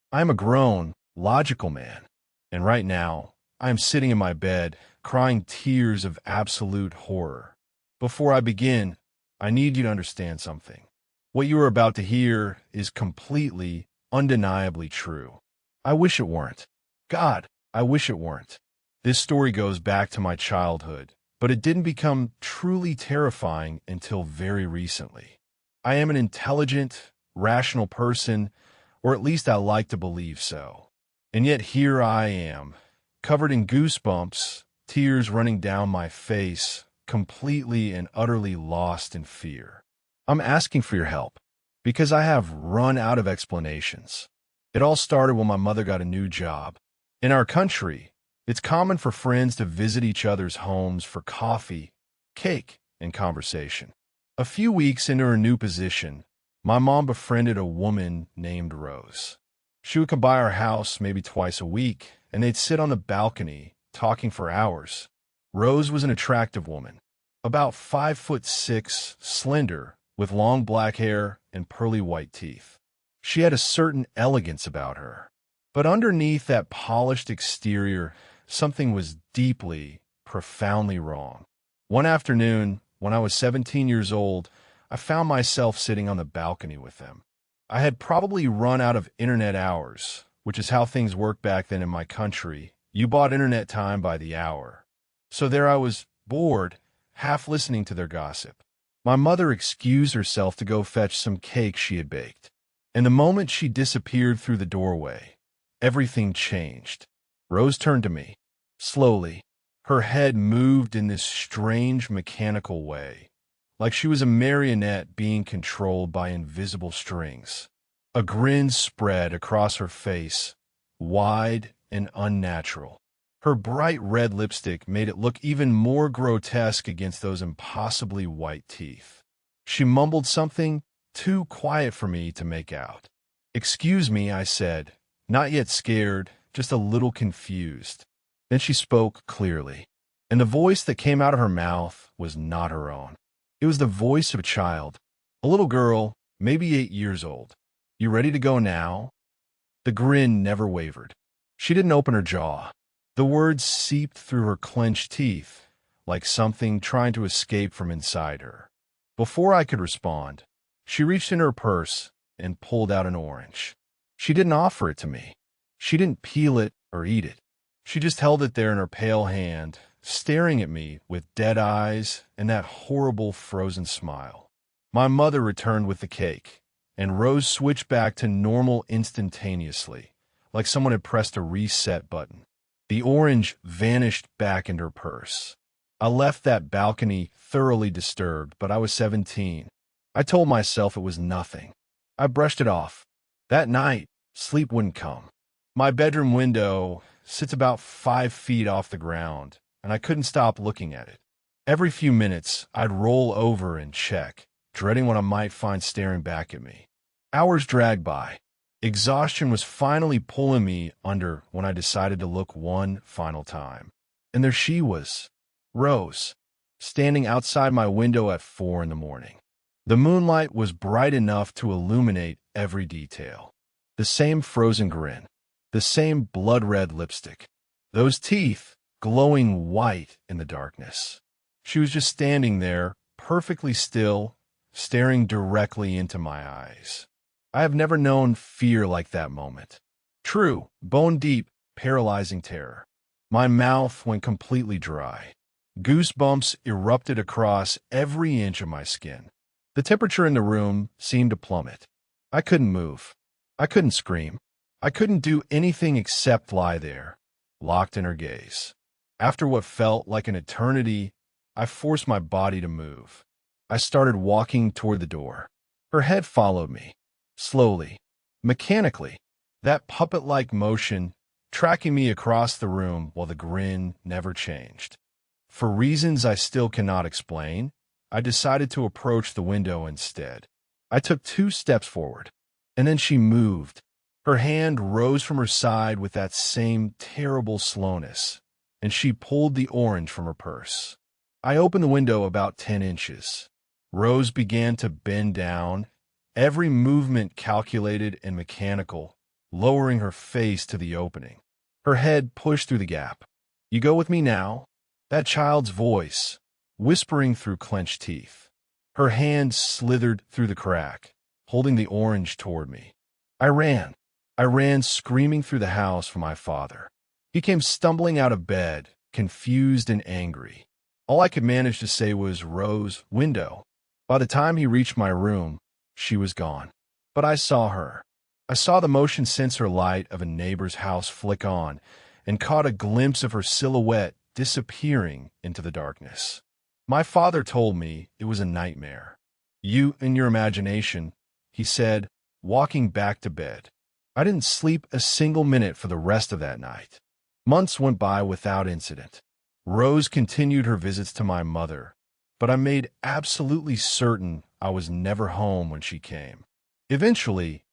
I am a grown, logical man, and right now, I am sitting in my bed, crying tears of absolute horror. Before I begin, I need you to understand something. What you are about to hear is completely, undeniably true. I wish it weren't. God, I wish it weren't. This story goes back to my childhood, but it didn't become truly terrifying until very recently. I am an intelligent, rational person, or at least I like to believe so. And yet here I am, covered in goosebumps, tears running down my face, completely and utterly lost in fear. I'm asking for your help, because I have run out of explanations. It all started when my mother got a new job. In our country, it's common for friends to visit each other's homes for coffee, cake, and conversation. A few weeks into her new position, my mom befriended a woman named Rose. She would come by our house maybe twice a week, and they'd sit on the balcony, talking for hours. Rose was an attractive woman, about 5'6", slender, with long black hair and pearly white teeth. She had a certain elegance about her. But underneath that polished exterior, something was deeply, profoundly wrong. One afternoon, when I was 17 years old, I found myself sitting on the balcony with them. I had probably run out of internet hours, which is how things worked back then in my country. You bought internet time by the hour. So there I was, bored, half listening to their gossip. My mother excused herself to go fetch some cake she had baked. And the moment she disappeared through the doorway, everything changed. Rose turned to me. Slowly, her head moved in this strange mechanical way, like she was a marionette being controlled by invisible strings. A grin spread across her face, wide and unnatural. Her bright red lipstick made it look even more grotesque against those impossibly white teeth. She mumbled something too quiet for me to make out. "Excuse me," I said, not yet scared, just a little confused. Then she spoke clearly, and the voice that came out of her mouth was not her own. It was the voice of a child, a little girl, maybe 8 years old. "You ready to go now?" The grin never wavered. She didn't open her jaw. The words seeped through her clenched teeth, like something trying to escape from inside her. Before I could respond, she reached in her purse and pulled out an orange. She didn't offer it to me. She didn't peel it or eat it. She just held it there in her pale hand, staring at me with dead eyes and that horrible frozen smile. My mother returned with the cake, and Rose switched back to normal instantaneously, like someone had pressed a reset button. The orange vanished back into her purse. I left that balcony thoroughly disturbed, but I was 17. I told myself it was nothing. I brushed it off. That night, sleep wouldn't come. My bedroom window sits about 5 feet off the ground, and I couldn't stop looking at it. Every few minutes, I'd roll over and check, dreading what I might find staring back at me. Hours dragged by. Exhaustion was finally pulling me under when I decided to look one final time. And there she was, Rose, standing outside my window at 4 in the morning. The moonlight was bright enough to illuminate every detail. The same frozen grin, the same blood-red lipstick, those teeth glowing white in the darkness. She was just standing there, perfectly still, staring directly into my eyes. I have never known fear like that moment. True, bone-deep, paralyzing terror. My mouth went completely dry. Goosebumps erupted across every inch of my skin. The temperature in the room seemed to plummet. I couldn't move. I couldn't scream. I couldn't do anything except lie there, locked in her gaze. After what felt like an eternity, I forced my body to move. I started walking toward the door. Her head followed me. Slowly, mechanically, that puppet-like motion tracking me across the room while the grin never changed. For reasons I still cannot explain, I decided to approach the window instead. I took 2 steps forward, and then she moved. Her hand rose from her side with that same terrible slowness, and she pulled the orange from her purse. I opened the window about 10 inches. Rose began to bend down, every movement calculated and mechanical, lowering her face to the opening. Her head pushed through the gap. "You go with me now?" That child's voice, whispering through clenched teeth. Her hand slithered through the crack, holding the orange toward me. I ran. I ran screaming through the house for my father. He came stumbling out of bed, confused and angry. All I could manage to say was, "Rose, window." By the time he reached my room, she was gone. But I saw her. I saw the motion sensor light of a neighbor's house flick on and caught a glimpse of her silhouette disappearing into the darkness. My father told me it was a nightmare. "You and your imagination," he said, walking back to bed. I didn't sleep a single minute for the rest of that night. Months went by without incident. Rose continued her visits to my mother, but I made absolutely certain I was never home when she came. Eventually,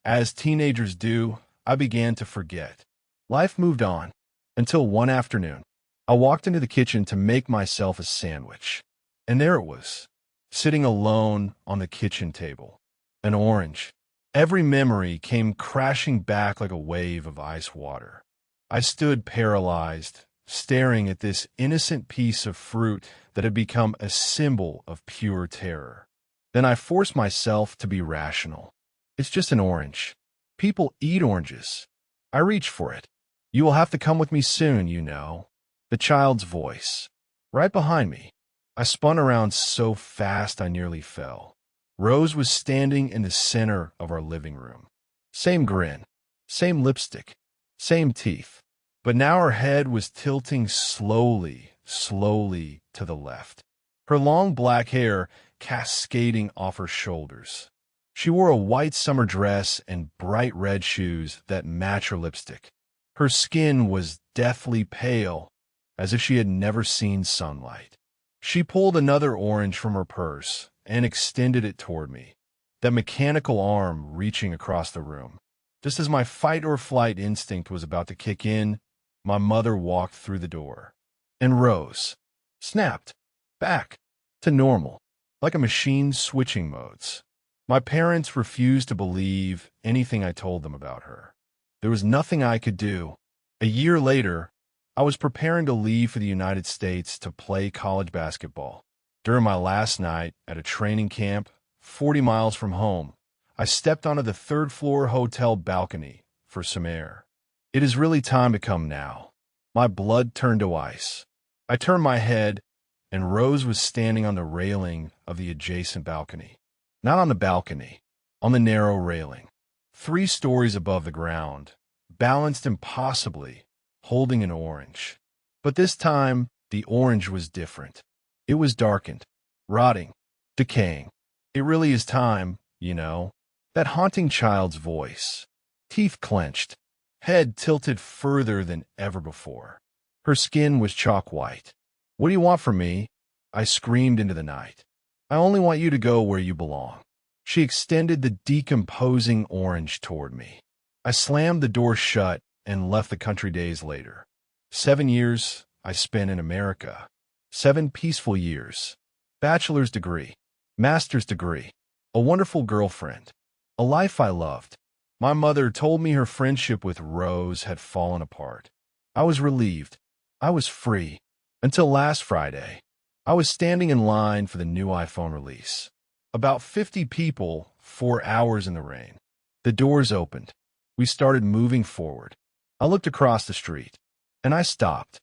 as teenagers do, I began to forget. Life moved on, until one afternoon, I walked into the kitchen to make myself a sandwich. And there it was, sitting alone on the kitchen table. An orange. Every memory came crashing back like a wave of ice water. I stood paralyzed, staring at this innocent piece of fruit that had become a symbol of pure terror. Then I forced myself to be rational. "It's just an orange. People eat oranges." I reached for it. "You will have to come with me soon, you know." The child's voice. Right behind me. I spun around so fast I nearly fell. Rose was standing in the center of our living room. Same grin, same lipstick, same teeth. But now her head was tilting slowly to the left. Her long black hair cascading off her shoulders. She wore a white summer dress and bright red shoes that match her lipstick. Her skin was deathly pale, as if she had never seen sunlight. She pulled another orange from her purse and extended it toward me, that mechanical arm reaching across the room. Just as my fight-or-flight instinct was about to kick in, my mother walked through the door. And Rose snapped back to normal, like a machine switching modes. My parents refused to believe anything I told them about her. There was nothing I could do. A year later, I was preparing to leave for the United States to play college basketball. During my last night at a training camp 40 miles from home, I stepped onto the third-floor hotel balcony for some air. It is really time to come now. My blood turned to ice. I turned my head, and Rose was standing on the railing of the adjacent balcony. Not on the balcony, on the narrow railing, 3 stories above the ground, balanced impossibly, holding an orange. But this time, the orange was different. It was darkened, rotting, decaying. "It really is time, you know." That haunting child's voice. Teeth clenched, head tilted further than ever before. Her skin was chalk white. "What do you want from me?" I screamed into the night. "I only want you to go where you belong." She extended the decomposing orange toward me. I slammed the door shut and left the country days later. 7 years I spent in America. 7 peaceful years. Bachelor's degree, master's degree, a wonderful girlfriend, a life I loved. My mother told me her friendship with Rose had fallen apart. I was relieved. I was free. Until last Friday, I was standing in line for the new iPhone release. About 50 people, 4 hours in the rain. The doors opened. We started moving forward. I looked across the street, and I stopped.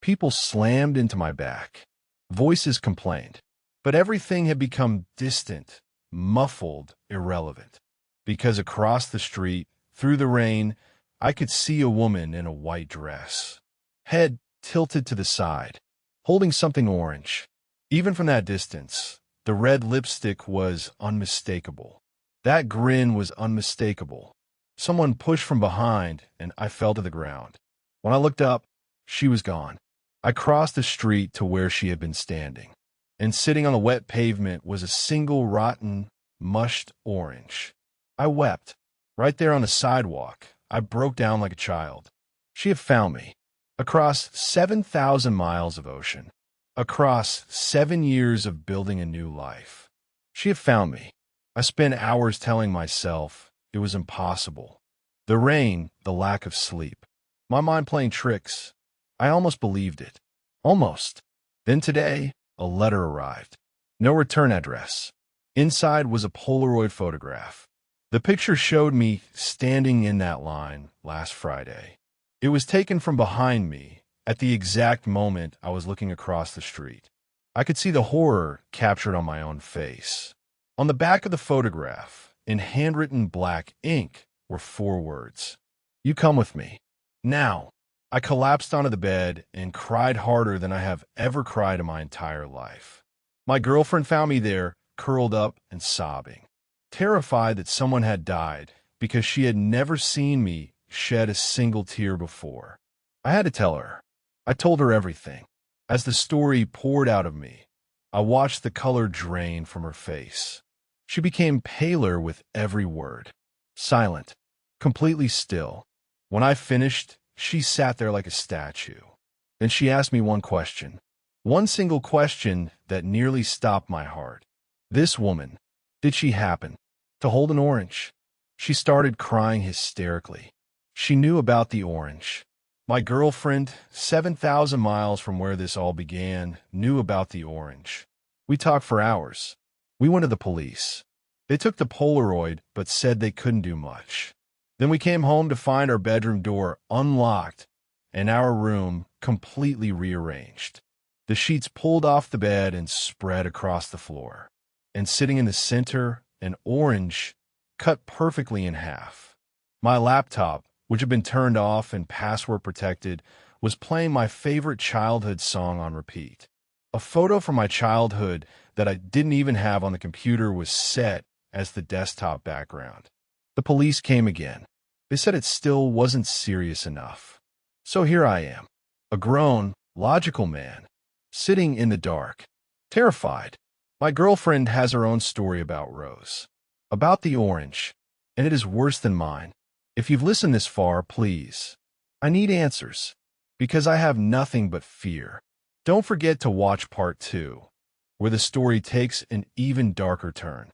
People slammed into my back. Voices complained. But everything had become distant, muffled, irrelevant. Because across the street, through the rain, I could see a woman in a white dress. Head tilted to the side, holding something orange. Even from that distance, the red lipstick was unmistakable. That grin was unmistakable. Someone pushed from behind, and I fell to the ground. When I looked up, she was gone. I crossed the street to where she had been standing, and sitting on the wet pavement was a single rotten, mushed orange. I wept. Right there on the sidewalk, I broke down like a child. She had found me. Across 7,000 miles of ocean. Across 7 years of building a new life. She had found me. I spent hours telling myself it was impossible. The rain, the lack of sleep. My mind playing tricks. I almost believed it. Almost. Then today, a letter arrived. No return address. Inside was a Polaroid photograph. The picture showed me standing in that line last Friday. It was taken from behind me at the exact moment I was looking across the street. I could see the horror captured on my own face. On the back of the photograph, in handwritten black ink, were 4 words. You come with me. Now. I collapsed onto the bed and cried harder than I have ever cried in my entire life. My girlfriend found me there, curled up and sobbing, terrified that someone had died because she had never seen me shed a single tear before. I had to tell her. I told her everything. As the story poured out of me, I watched the color drain from her face. She became paler with every word, silent, completely still. When I finished, she sat there like a statue. Then she asked me one question. One single question that nearly stopped my heart. This woman, did she happen to hold an orange? She started crying hysterically. She knew about the orange. My girlfriend, 7,000 miles from where this all began, knew about the orange. We talked for hours. We went to the police. They took the Polaroid but said they couldn't do much. Then we came home to find our bedroom door unlocked and our room completely rearranged. The sheets pulled off the bed and spread across the floor. And sitting in the center, an orange cut perfectly in half. My laptop, which had been turned off and password protected, was playing my favorite childhood song on repeat. A photo from my childhood that I didn't even have on the computer was set as the desktop background. The police came again. They said it still wasn't serious enough. So here I am, a grown, logical man, sitting in the dark, terrified. My girlfriend has her own story about Rose, about the orange, and it is worse than mine. If you've listened this far, please, I need answers, because I have nothing but fear. Don't forget to watch part 2, where the story takes an even darker turn.